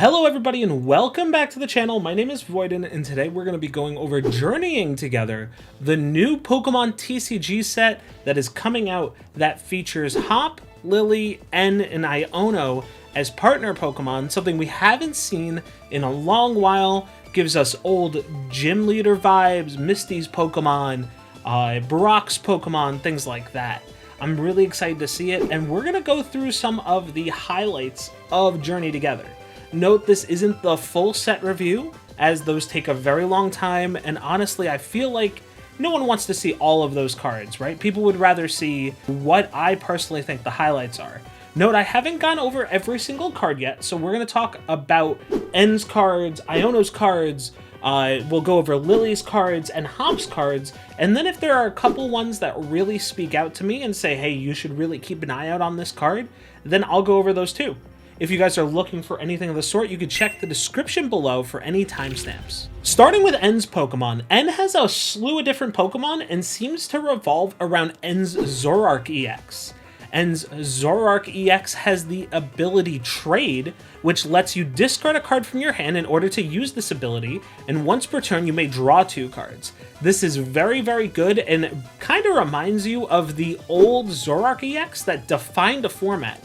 Hello everybody and welcome back to the channel. My name is Voiddyn and today we're going to be going over Journeying Together, the new Pokemon TCG set that is coming out that features Hop, Lillie, N, and Iono as partner Pokemon, something we haven't seen in a long while. Gives us old gym leader vibes, Misty's Pokemon, Brock's Pokemon, things like that. I'm really excited to see it, and we're going to go through some of the highlights of Journey Together. Note this isn't the full set review, as those take a very long time, and honestly I feel like no one wants to see all of those cards, right? People would rather see what I personally think the highlights are. Note I haven't gone over every single card yet, so we're going to talk about N's cards, Iono's cards, we'll go over Lily's cards and Hop's cards, and then if there are a couple ones that really speak out to me and say, hey, you should really keep an eye out on this card, then I'll go over those too. If you guys are looking for anything of the sort, you can check the description below for any timestamps. Starting with N's Pokemon, N has a slew of different Pokemon and seems to revolve around N's Zoroark EX. N's Zoroark EX has the ability Trade, which lets you discard a card from your hand in order to use this ability, and once per turn you may draw 2 cards. This is very, very good and kind of reminds you of the old Zoroark EX that defined the format.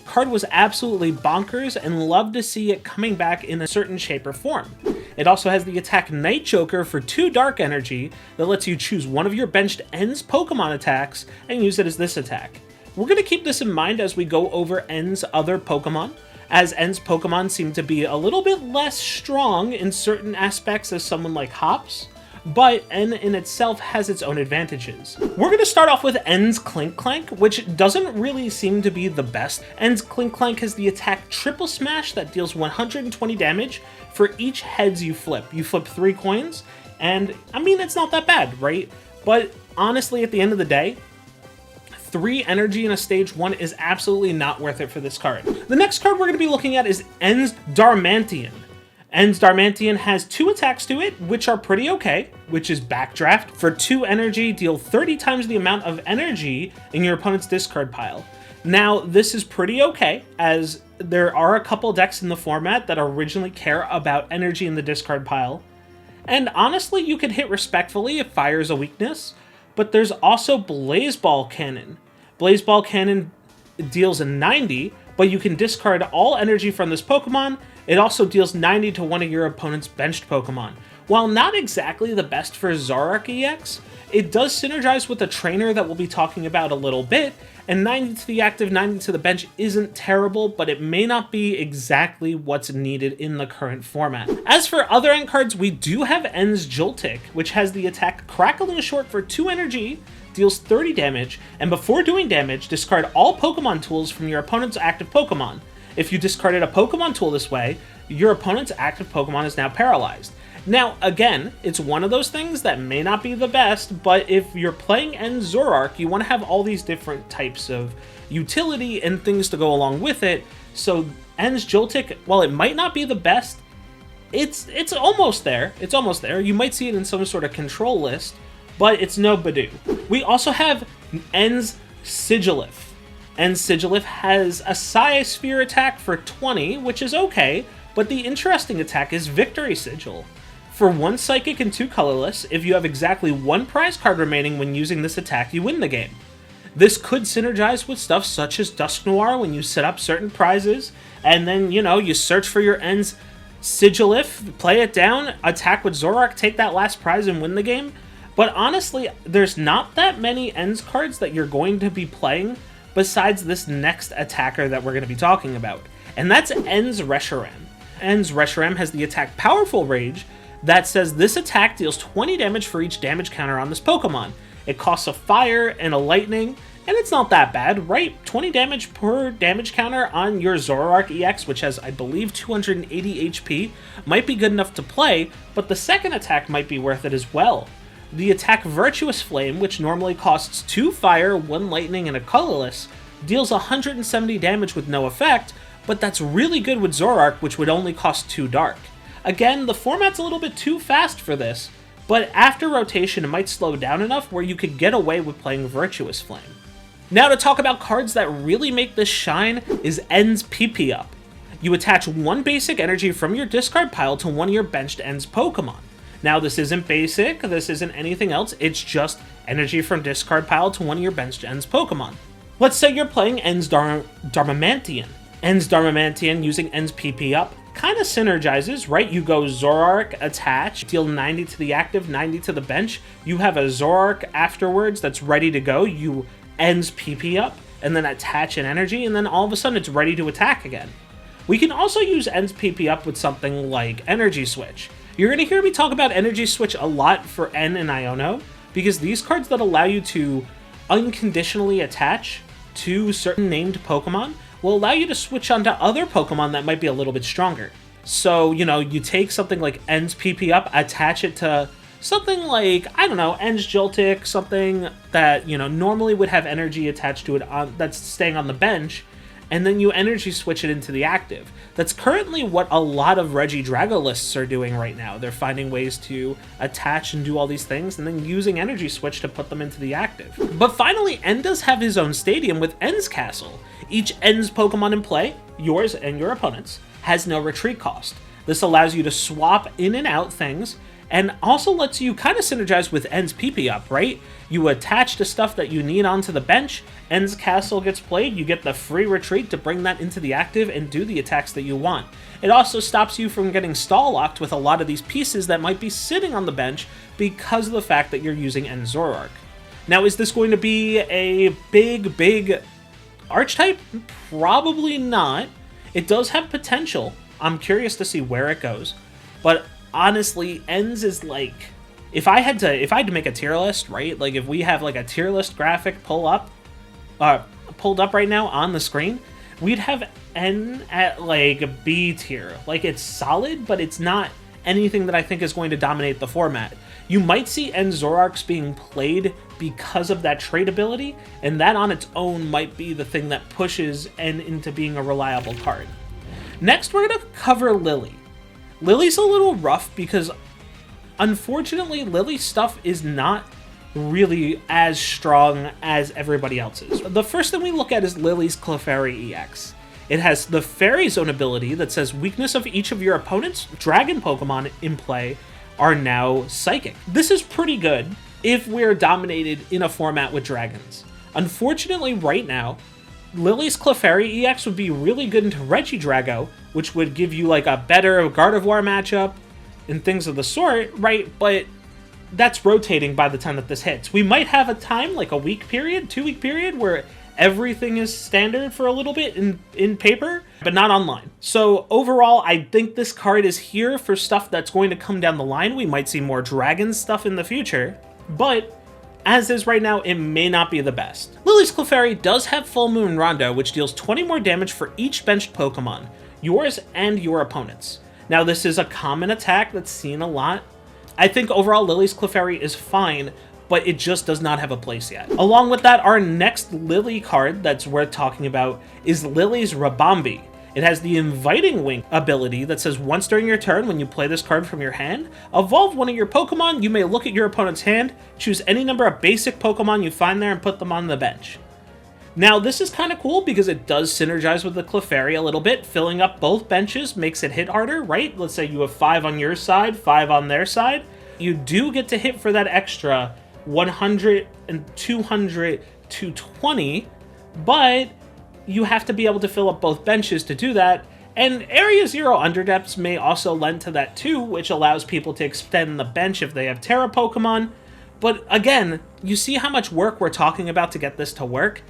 Card was absolutely bonkers and love to see it coming back in a certain shape or form. It also has the attack Night Joker for 2 dark energy that lets you choose one of your benched N's Pokemon attacks and use it as this attack. We're going to keep this in mind as we go over N's other Pokemon, as N's Pokemon seem to be a little bit less strong in certain aspects as someone like Hop's, but N in itself has its own advantages. We're going to start off with N's Clank, which doesn't really seem to be the best. N's Clank has the attack Triple Smash that deals 120 damage for each heads you flip. You flip 3 coins, and I mean, it's not that bad, right? But honestly, at the end of the day, 3 energy in a stage 1 is absolutely not worth it for this card. The next card we're going to be looking at is N's Darmanitan. N's Darmanitan has 2 attacks to it, which are pretty okay, which is Backdraft. For 2 energy, deal 30 times the amount of energy in your opponent's discard pile. Now, this is pretty okay, as there are a couple decks in the format that originally care about energy in the discard pile. And honestly, you can hit respectfully if fire is a weakness, but there's also Blaseball Cannon. Blaseball Cannon deals 90, but you can discard all energy from this Pokemon. It also deals 90 to one of your opponent's benched Pokemon. While not exactly the best for Zoroark EX, it does synergize with a trainer that we'll be talking about a little bit, and 90 to the active, 90 to the bench isn't terrible, but it may not be exactly what's needed in the current format. As for other end cards, we do have N's Joltik, which has the attack Crackling Short for 2 energy, deals 30 damage, and before doing damage, discard all Pokemon tools from your opponent's active Pokemon. If you discarded a Pokemon tool this way, your opponent's active Pokemon is now paralyzed. Now, again, it's one of those things that may not be the best, but if you're playing N Zoroark, you want to have all these different types of utility and things to go along with it. So N's Joltik, while it might not be the best, it's almost there. It's almost there. You might see it in some sort of control list, but it's no Badoo. We also have N's Sigilyph. N's Sigilyph has a Psysphere attack for 20, which is okay, but the interesting attack is Victory Sigil. For 1 Psychic and 2 colorless, if you have exactly 1 prize card remaining when using this attack, you win the game. This could synergize with stuff such as Dusknoir when you set up certain prizes, and then, you know, you search for your N's Sigilyph, play it down, attack with Zoroark, take that last prize and win the game. But honestly, there's not that many N's cards that you're going to be playing besides this next attacker that we're going to be talking about, and that's N's Reshiram. N's Reshiram has the attack Powerful Rage that says this attack deals 20 damage for each damage counter on this Pokemon. It costs a fire and a lightning, and it's not that bad, right? 20 damage per damage counter on your Zoroark EX, which has, I believe, 280 HP, might be good enough to play, but the second attack might be worth it as well. The attack Virtuous Flame, which normally costs 2 fire, 1 lightning, and a colorless, deals 170 damage with no effect, but that's really good with Zoroark, which would only cost 2 dark. Again, the format's a little bit too fast for this, but after rotation it might slow down enough where you could get away with playing Virtuous Flame. Now to talk about cards that really make this shine is N's PP Up. You attach one basic energy from your discard pile to one of your benched Ends Pokemon. Now, this isn't basic, this isn't anything else, it's just energy from discard pile to one of your benched Ends Pokemon. Let's say you're playing Ends Darmamantian. Ends Darmamantian using Ends PP up kind of synergizes, right? You go Zoroark, attach, deal 90 to the active, 90 to the bench. You have a Zoroark afterwards that's ready to go. You Ends PP up, and then attach an energy, and then all of a sudden it's ready to attack again. We can also use Ends PP up with something like Energy Switch. You're going to hear me talk about Energy Switch a lot for N and Iono, because these cards that allow you to unconditionally attach to certain named Pokemon will allow you to switch onto other Pokemon that might be a little bit stronger. So, you know, you take something like Ends PP up, attach it to something like, I don't know, Ends Joltik, something that, you know, normally would have energy attached to it that's staying on the bench, and then you energy switch it into the active. That's currently what a lot of Regidrago lists are doing right now. They're finding ways to attach and do all these things, and then using energy switch to put them into the active. But finally, N does have his own stadium with Ends Castle. Each Ends Pokemon in play, yours and your opponent's, has no retreat cost. This allows you to swap in and out things, and also lets you kind of synergize with Ends PP up, right? You attach to stuff that you need onto the bench, Ends Castle gets played, you get the free retreat to bring that into the active and do the attacks that you want. It also stops you from getting stall locked with a lot of these pieces that might be sitting on the bench because of the fact that you're using Ends Zoroark. Now, is this going to be a big archetype? Probably not. It does have potential. I'm curious to see where it goes, but honestly, Ends is like, if I had to make a tier list, right? Like if we have like a tier list graphic pulled up right now on the screen, we'd have N at like B tier. Like it's solid, but it's not anything that I think is going to dominate the format. You might see N Zoroarks being played because of that trait ability, and that on its own might be the thing that pushes N into being a reliable card. Next, we're going to cover Lillie. Lillie's a little rough because, unfortunately, Lillie's stuff is not really as strong as everybody else's. The first thing we look at is Lillie's Clefairy EX. It has the Fairy Zone ability that says weakness of each of your opponent's Dragon Pokemon in play are now Psychic. This is pretty good if we're dominated in a format with Dragons. Unfortunately, right now, Lillie's Clefairy EX would be really good into Regidrago, which would give you like a better Gardevoir matchup and things of the sort, right? But that's rotating by the time that this hits. We might have a time, like a week period, 2-week period, where everything is standard for a little bit in paper, but not online. So overall, I think this card is here for stuff that's going to come down the line. We might see more Dragon stuff in the future, but as is right now, it may not be the best. Lillie's Clefairy does have Full Moon Rondo, which deals 20 more damage for each benched Pokemon, yours and your opponent's. Now, this is a common attack that's seen a lot. I think overall, Lillie's Clefairy is fine, but it just does not have a place yet. Along with that, our next Lillie card that's worth talking about is Lillie's Ribombee. It has the Inviting Wink ability that says once during your turn, when you play this card from your hand, evolve one of your Pokemon. You may look at your opponent's hand, choose any number of basic Pokemon you find there, and put them on the bench. Now, this is kind of cool because it does synergize with the Clefairy a little bit. Filling up both benches makes it hit harder, right? Let's say you have 5 on your side, 5 on their side. You do get to hit for that extra 100 and 200 to 20, but you have to be able to fill up both benches to do that, and Area Zero Underdepths may also lend to that too, which allows people to extend the bench if they have Terra Pokemon. But again, you see how much work we're talking about to get this to work?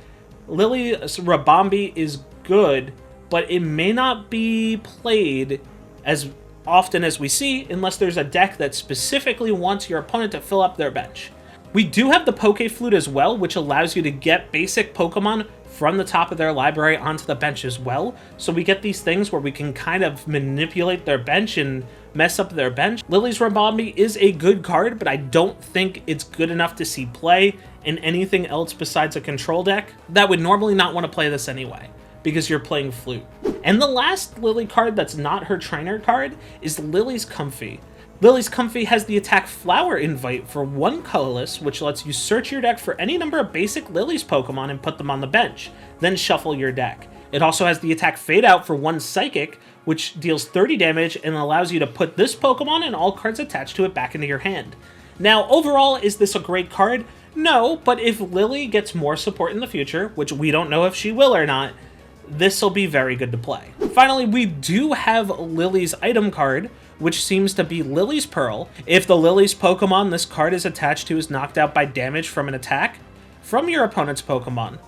Lillie's Ribombee is good, but it may not be played as often as we see unless there's a deck that specifically wants your opponent to fill up their bench. We do have the Poke Flute as well, which allows you to get basic Pokemon from the top of their library onto the bench as well. So we get these things where we can kind of manipulate their bench and mess up their bench. Lillie's Ribombee is a good card, but I don't think it's good enough to see play in anything else besides a control deck that would normally not want to play this anyway, because you're playing Flute. And the last Lillie card that's not her trainer card is Lillie's Comfy. Lillie's Comfy has the attack Flower Invite for 1 colorless, which lets you search your deck for any number of basic Lillie's Pokemon and put them on the bench, then shuffle your deck. It also has the attack Fade Out for 1 Psychic, which deals 30 damage and allows you to put this Pokemon and all cards attached to it back into your hand. Now, overall, is this a great card? No, but if Lillie gets more support in the future, which we don't know if she will or not, this will be very good to play. Finally, we do have Lillie's item card, which seems to be Lillie's Pearl. If the Lillie's Pokemon this card is attached to is knocked out by damage from an attack from your opponent's Pokemon,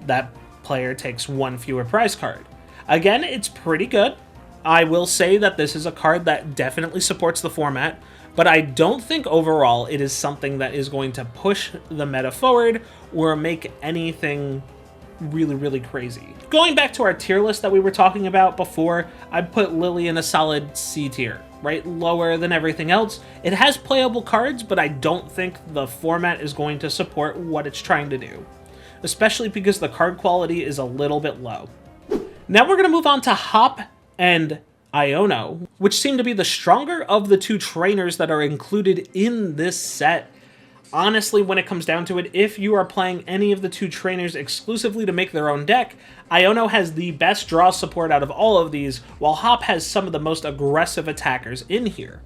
that player takes 1 fewer prize card. Again, it's pretty good. I will say that this is a card that definitely supports the format, but I don't think overall it is something that is going to push the meta forward or make anything really crazy. Going back to our tier list that we were talking about before, I'd put Lillie in a solid C tier, right? Lower than everything else. It has playable cards, but I don't think the format is going to support what it's trying to do, especially because the card quality is a little bit low. Now we're going to move on to Hop and Iono, which seem to be the stronger of the 2 trainers that are included in this set. Honestly, when it comes down to it, if you are playing any of the 2 trainers exclusively to make their own deck, Iono has the best draw support out of all of these, while Hop has some of the most aggressive attackers in here.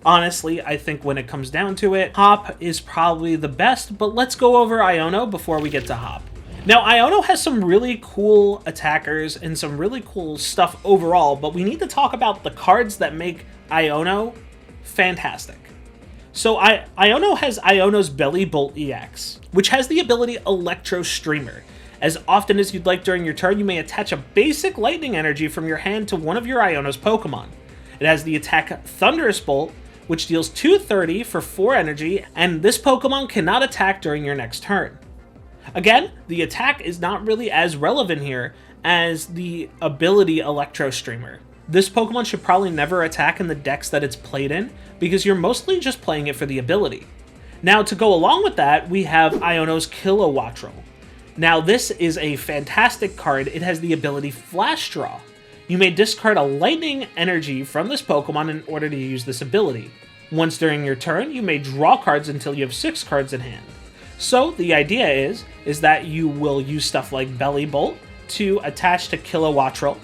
Honestly, I think when it comes down to it, Hop is probably the best, but let's go over Iono before we get to Hop. Now, Iono has some really cool attackers and some really cool stuff overall, but we need to talk about the cards that make Iono fantastic. So Iono has Iono's Bellibolt EX, which has the ability Electro Streamer. As often as you'd like during your turn, you may attach a basic lightning energy from your hand to one of your Iono's Pokemon. It has the attack Thunderous Bolt, which deals 230 for 4 energy, and this Pokemon cannot attack during your next turn. Again, the attack is not really as relevant here as the ability Electro Streamer. This Pokemon should probably never attack in the decks that it's played in, because you're mostly just playing it for the ability. Now, to go along with that, we have Iono's Kilowattrel. Now, this is a fantastic card. It has the ability Flash Draw. You may discard a lightning energy from this Pokemon in order to use this ability. Once during your turn, you may draw cards until you have 6 cards in hand. So the idea is that you will use stuff like Bellibolt to attach to Kilowattrel,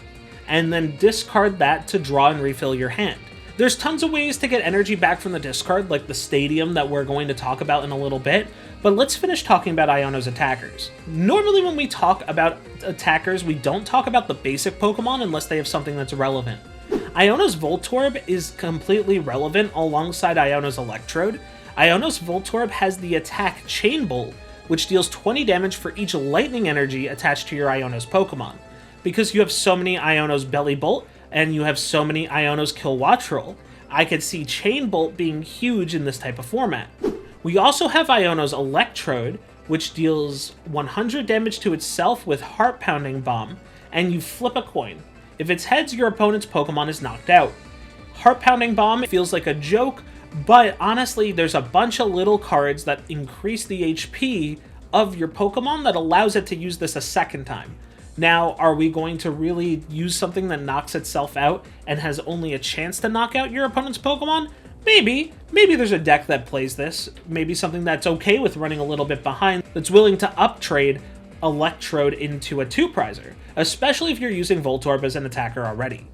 and then discard that to draw and refill your hand. There's tons of ways to get energy back from the discard, like the Stadium that we're going to talk about in a little bit, but let's finish talking about Iono's attackers. Normally when we talk about attackers, we don't talk about the basic Pokemon unless they have something that's relevant. Iono's Voltorb is completely relevant alongside Iono's Electrode. Iono's Voltorb has the attack Chain Bolt, which deals 20 damage for each lightning energy attached to your Iono's Pokemon. Because you have so many Iono's Bellibolt, and you have so many Iono's Kilowattrel, I could see Chain Bolt being huge in this type of format. We also have Iono's Electrode, which deals 100 damage to itself with Heart Pounding Bomb, and you flip a coin. If it's heads, your opponent's Pokemon is knocked out. Heart Pounding Bomb feels like a joke, but honestly, there's a bunch of little cards that increase the HP of your Pokemon that allows it to use this a second time. Now, are we going to really use something that knocks itself out and has only a chance to knock out your opponent's Pokemon? Maybe. Maybe there's a deck that plays this. Maybe something that's okay with running a little bit behind, that's willing to uptrade Electrode into a 2-prizer, especially if you're using Voltorb as an attacker already.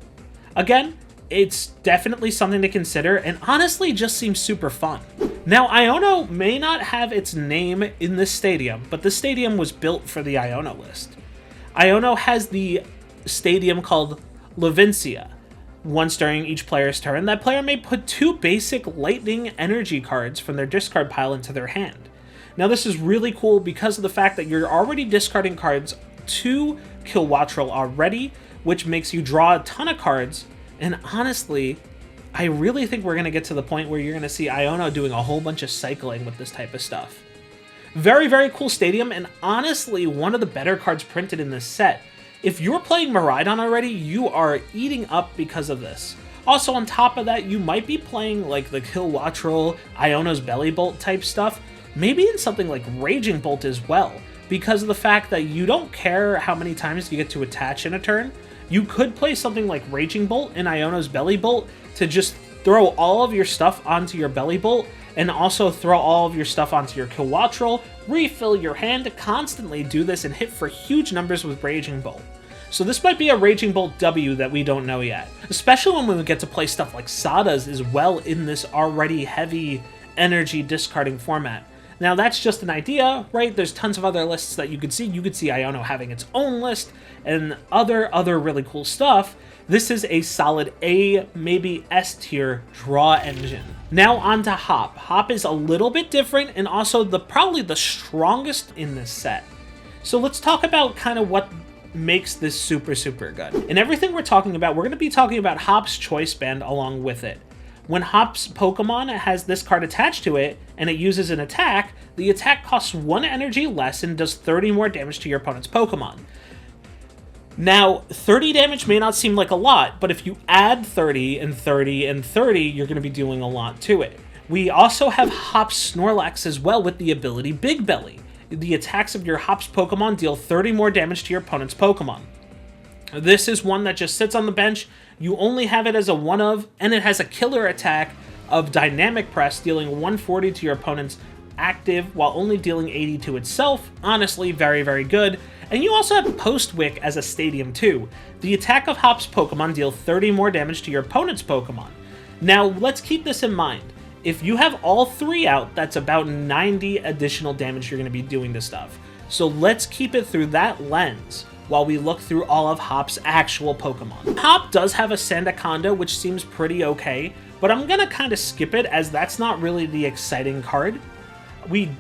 Again, it's definitely something to consider, and honestly just seems super fun. Now, Iono may not have its name in this stadium, but the stadium was built for the Iono list. Iono has the stadium called Levincia. Once during each player's turn, that player may put 2 basic lightning energy cards from their discard pile into their hand. Now, this is really cool because of the fact that you're already discarding cards to Kilowattrel already, which makes you draw a ton of cards. And honestly, I really think we're going to get to the point where you're going to see Iono doing a whole bunch of cycling with this type of stuff. Very, very cool stadium, and honestly, one of the better cards printed in this set. If you're playing Miraidon already, you are eating up because of this. Also, on top of that, you might be playing like the Kilowattrel, Iono's Bellibolt type stuff, maybe in something like Raging Bolt as well, because of the fact that you don't care how many times you get to attach in a turn. You could play something like Raging Bolt in Iono's Bellibolt to just throw all of your stuff onto your Bellibolt, and also throw all of your stuff onto your Kilowattrel, refill your hand, constantly do this, and hit for huge numbers with Raging Bolt. So this might be a Raging Bolt W that we don't know yet. Especially when we get to play stuff like Sada's as well in this already heavy energy discarding format. Now that's just an idea, right? There's tons of other lists that you could see. You could see Iono having its own list and other really cool stuff. This is a solid A, maybe S tier draw engine. Now on to Hop. Hop is a little bit different and also probably the strongest in this set. So let's talk about kind of what makes this super good. And everything we're talking about, we're going to be talking about Hop's Choice Band along with it. When Hop's Pokemon has this card attached to it, and it uses an attack, the attack costs 1 energy less and does 30 more damage to your opponent's Pokemon. Now, 30 damage may not seem like a lot, but if you add 30 and 30 and 30, you're going to be doing a lot to it. We also have Hop's Snorlax as well with the ability Big Belly. The attacks of your Hop's Pokemon deal 30 more damage to your opponent's Pokemon. This is one that just sits on the bench. You only have it as a one of, and it has a killer attack of Dynamic Press, dealing 140 to your opponent's active while only dealing 80 to itself. Honestly, very good. And you also have Post Wick as a stadium too. The attack of Hop's Pokemon deal 30 more damage to your opponent's Pokemon. Now, let's keep this in mind. If you have all 3 out, that's about 90 additional damage you're going to be doing to stuff. So let's keep it through that lens while we look through all of Hop's actual Pokemon. Hop does have a Sandaconda, which seems pretty okay, but I'm gonna kind of skip it as that's not really the exciting card. We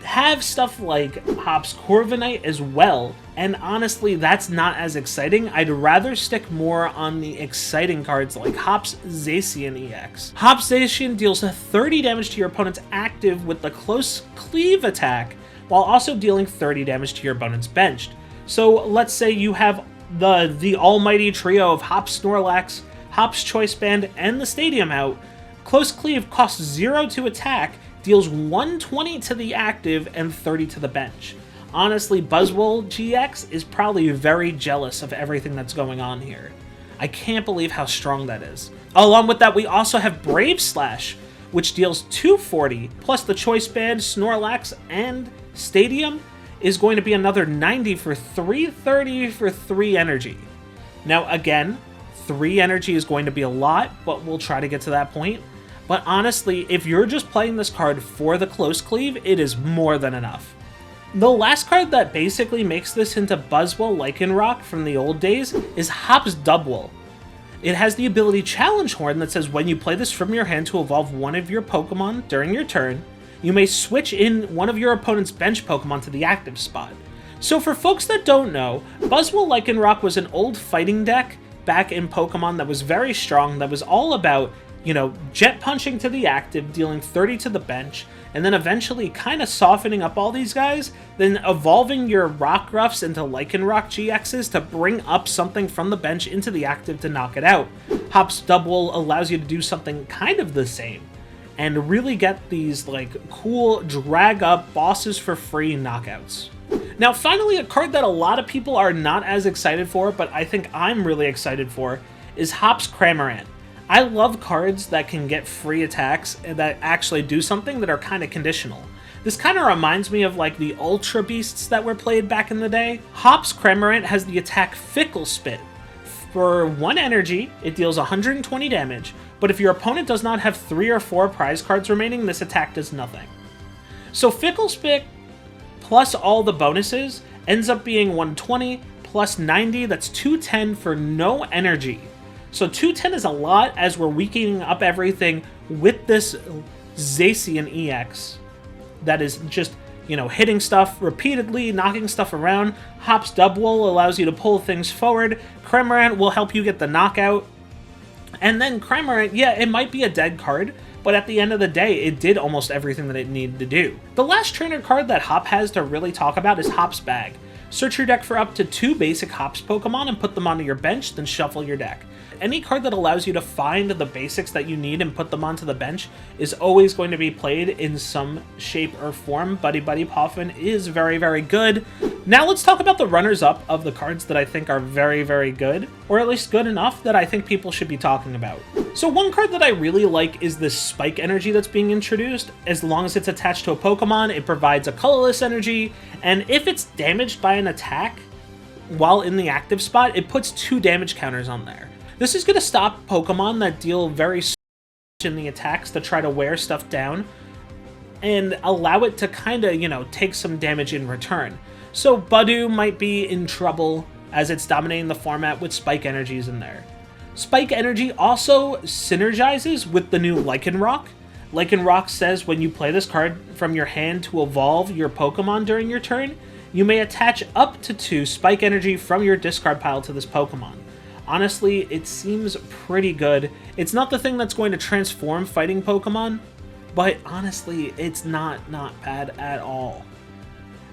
have stuff like Hop's Corviknight as well, and honestly, that's not as exciting. I'd rather stick more on the exciting cards like Hop's Zacian EX. Hop's Zacian deals 30 damage to your opponent's active with the Close Cleave attack, while also dealing 30 damage to your opponent's benched. So let's say you have the almighty trio of Hop's Snorlax, Hop's Choice Band, and the Stadium out. Close Cleave costs 0 to attack, deals 120 to the active and 30 to the bench. Honestly, Buzzwole GX is probably very jealous of everything that's going on here. I can't believe how strong that is. Along with that, we also have Brave Slash, which deals 240, plus the Choice Band, Snorlax, and Stadium is going to be another 90 for 330 for 3 energy. Now again, 3 energy is going to be a lot, but we'll try to get to that point. But honestly, if you're just playing this card for the Close Cleave, it is more than enough. The last card that basically makes this into Buzzwole Lycanroc from the old days is Hop's Dubwool. It has the ability Challenge Horn that says when you play this from your hand to evolve one of your Pokemon during your turn, you may switch in one of your opponent's bench Pokemon to the active spot. So for folks that don't know, Buzzwole Lycanroc was an old fighting deck back in Pokemon that was very strong, that was all about, you know, jet punching to the active, dealing 30 to the bench, and then eventually kind of softening up all these guys, then evolving your Rockruffs into Lycanroc GXs to bring up something from the bench into the active to knock it out. Hop's Dubwool allows you to do something kind of the same, and really get these like cool drag up bosses for free knockouts. Now finally, a card that a lot of people are not as excited for, but I think I'm really excited for, is Hop's Cramorant. I love cards that can get free attacks and that actually do something that are kind of conditional. This kind of reminds me of like the Ultra Beasts that were played back in the day. Hop's Cramorant has the attack Fickle Spit. For 1 energy, it deals 120 damage, but if your opponent does not have 3 or 4 prize cards remaining, this attack does nothing. So Fickle Spit plus all the bonuses ends up being 120 plus 90, that's 210 for no energy. So 210 is a lot as we're weakening up everything with this Zacian EX that is just, you know, hitting stuff repeatedly, knocking stuff around. Hop's Dubwool allows you to pull things forward. Cramorant will help you get the knockout. And then Cramorant, yeah, it might be a dead card, but at the end of the day, it did almost everything that it needed to do. The last trainer card that Hop has to really talk about is Hop's Bag. Search your deck for up to 2 basic Hop's Pokemon and put them onto your bench, then shuffle your deck. Any card that allows you to find the basics that you need and put them onto the bench is always going to be played in some shape or form. Buddy Poffin is very good. Now let's talk about the runners-up of the cards that I think are very good, or at least good enough that I think people should be talking about. So one card that I really like is this Spike energy that's being introduced. As long as it's attached to a Pokemon, it provides a colorless energy, and if it's damaged by an attack, while in the active spot, it puts 2 damage counters on there. This is going to stop Pokemon that deal very in the attacks to try to wear stuff down and allow it to kind of, you know, take some damage in return. So Budu might be in trouble as it's dominating the format with Spike Energies in there. Spike Energy also synergizes with the new Lycanroc. Lycanroc says when you play this card from your hand to evolve your Pokemon during your turn, you may attach up to 2 Spike Energy from your discard pile to this Pokemon. Honestly, it seems pretty good. It's not the thing that's going to transform fighting Pokemon, but honestly, it's not bad at all.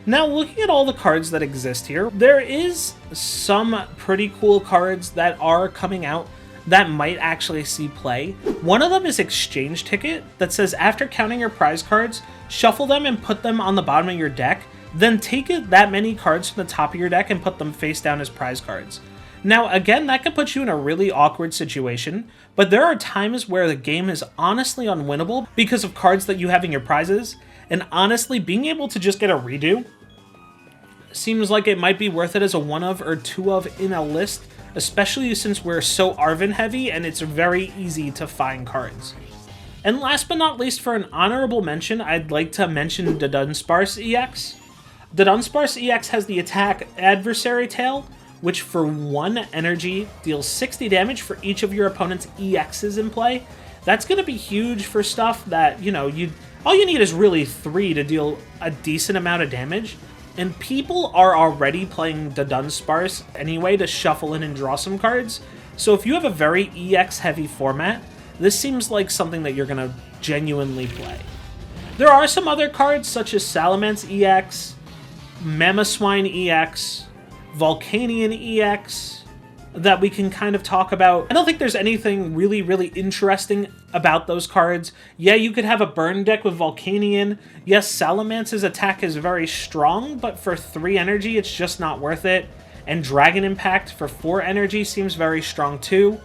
Now, looking at all the cards that exist here, there is some pretty cool cards that are coming out that might actually see play. One of them is Exchange Ticket, that says after counting your prize cards, shuffle them and put them on the bottom of your deck, then take that many cards from the top of your deck and put them face down as prize cards. Now, again, that could put you in a really awkward situation, but there are times where the game is honestly unwinnable because of cards that you have in your prizes, and honestly, being able to just get a redo seems like it might be worth it as a 1 of or 2 of in a list, especially since we're so Arven heavy and it's very easy to find cards. And last but not least, for an honorable mention, I'd like to mention the Dunsparce EX. The Dunsparce EX has the attack Adversary Tail, which for 1 energy deals 60 damage for each of your opponent's EXs in play. That's going to be huge for stuff that, you know, all you need is really 3 to deal a decent amount of damage. And people are already playing the Dunsparce anyway to shuffle in and draw some cards. So if you have a very EX-heavy format, this seems like something that you're going to genuinely play. There are some other cards such as Salamence EX, Mamoswine EX, Volcanion EX that we can kind of talk about. I don't think there's anything really interesting about those cards. Yeah, you could have a burn deck with Volcanion. Yes, Salamance's attack is very strong, but for 3 energy, it's just not worth it. And Dragon Impact for 4 energy seems very strong too.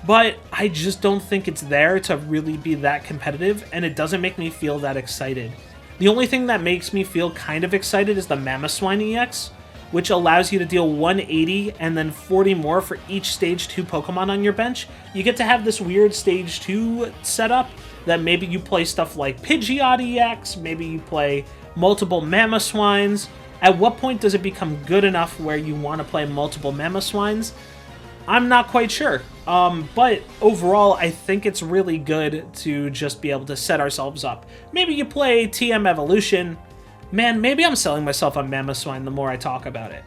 But I just don't think it's there to really be that competitive, and it doesn't make me feel that excited. The only thing that makes me feel kind of excited is the Mamoswine EX, which allows you to deal 180 and then 40 more for each Stage 2 Pokemon on your bench. You get to have this weird Stage 2 setup that maybe you play stuff like Pidgeot EX, maybe you play multiple Mamoswines. At what point does it become good enough where you want to play multiple Mamoswines? I'm not quite sure. But overall, I think it's really good to just be able to set ourselves up. Maybe you play TM Evolution. Man, maybe I'm selling myself on Mamoswine the more I talk about it.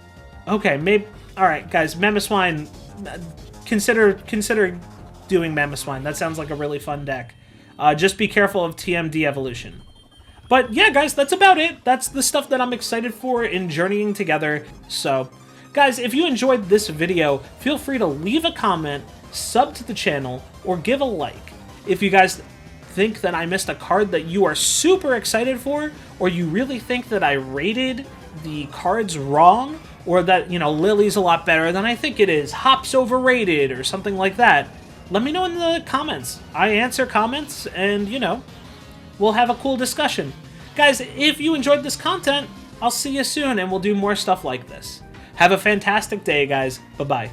Okay, maybe... Alright, guys, Mamoswine... Consider doing Mamoswine. That sounds like a really fun deck. Just be careful of TMD Evolution. But yeah, guys, that's about it. That's the stuff that I'm excited for in journeying together. So, guys, if you enjoyed this video, feel free to leave a comment, sub to the channel, or give a like. If you guys think that I missed a card that you are super excited for, or you really think that I rated the cards wrong, or that, you know, Lillie's a lot better than I think it is, Hop's overrated, or something like that, let me know in the comments. I answer comments, and, you know, we'll have a cool discussion. Guys, if you enjoyed this content, I'll see you soon, and we'll do more stuff like this. Have a fantastic day, guys. Bye-bye.